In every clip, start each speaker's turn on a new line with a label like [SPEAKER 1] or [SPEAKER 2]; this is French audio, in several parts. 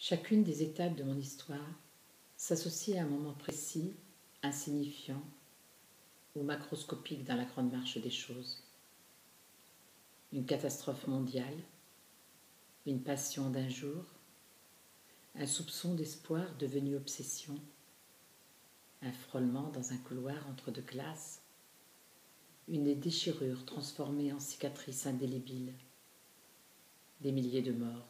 [SPEAKER 1] Chacune des étapes de mon histoire s'associe à un moment précis, insignifiant ou macroscopique dans la grande marche des choses. Une catastrophe mondiale, une passion d'un jour, un soupçon d'espoir devenu obsession, un frôlement dans un couloir entre deux classes, une déchirure transformée en cicatrice indélébile, des milliers de morts,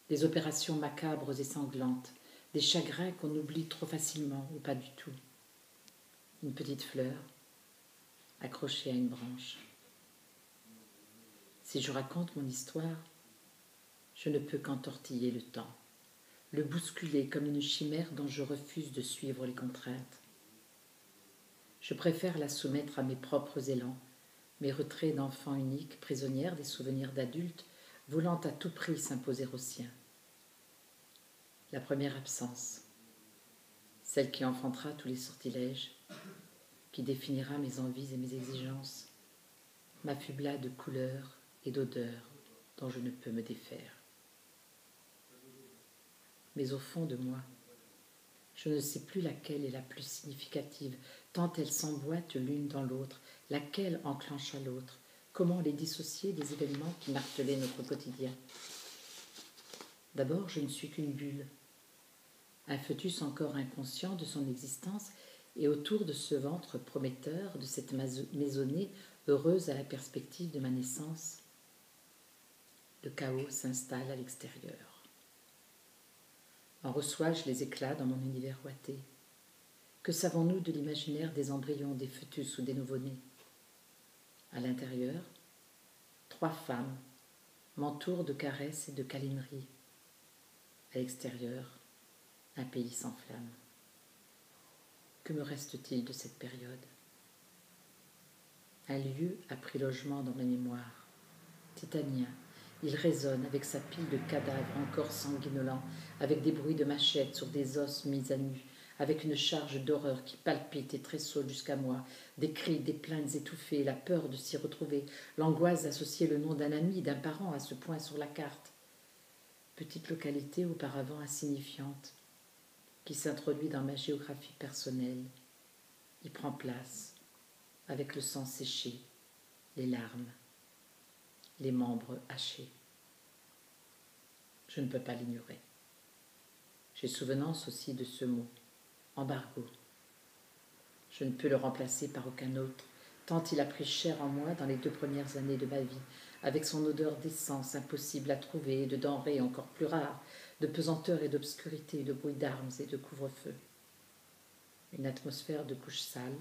[SPEAKER 1] des opérations macabres et sanglantes, des chagrins qu'on oublie trop facilement ou pas du tout, une petite fleur accrochée à une branche. Si je raconte mon histoire, je ne peux qu'entortiller le temps, le bousculer comme une chimère dont je refuse de suivre les contraintes. Je préfère la soumettre à mes propres élans, mes retraits d'enfant unique, prisonnière des souvenirs d'adultes, voulant à tout prix s'imposer aux siens. La première absence, celle qui enfantera tous les sortilèges, qui définira mes envies et mes exigences, m'affubla de couleurs et d'odeurs dont je ne peux me défaire. Mais au fond de moi, je ne sais plus laquelle est la plus significative, tant elles s'emboîtent l'une dans l'autre, laquelle enclencha l'autre, comment les dissocier des événements qui martelaient notre quotidien. D'abord, je ne suis qu'une bulle, un fœtus encore inconscient de son existence, et autour de ce ventre prometteur, de cette maisonnée heureuse à la perspective de ma naissance, le chaos s'installe à l'extérieur. En reçois-je les éclats dans mon univers ouaté? Que savons-nous de l'imaginaire des embryons, des fœtus ou des nouveau-nés? À l'intérieur, 3 femmes m'entourent de caresses et de câlineries. À l'extérieur, un pays s'enflamme. Que me reste-t-il de cette période? Un lieu a pris logement dans ma mémoire. Titanien, il résonne avec sa pile de cadavres encore sanguinolents, avec des bruits de machettes sur des os mis à nu, avec une charge d'horreur qui palpite et tressaute jusqu'à moi, des cris, des plaintes étouffées, la peur de s'y retrouver, l'angoisse d'associer le nom d'un ami, d'un parent à ce point sur la carte. Petite localité auparavant insignifiante, qui s'introduit dans ma géographie personnelle, y prend place, avec le sang séché, les larmes, les membres hachés. Je ne peux pas l'ignorer. J'ai souvenance aussi de ce mot, embargo. Je ne peux le remplacer par aucun autre, tant il a pris chair en moi dans les 2 premières années de ma vie, avec son odeur d'essence impossible à trouver, de denrées encore plus rares, de pesanteur et d'obscurité, de bruit d'armes et de couvre-feu. Une atmosphère de couches sales,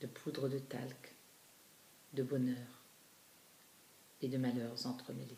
[SPEAKER 1] de poudre de talc, de bonheur et de malheurs entremêlés.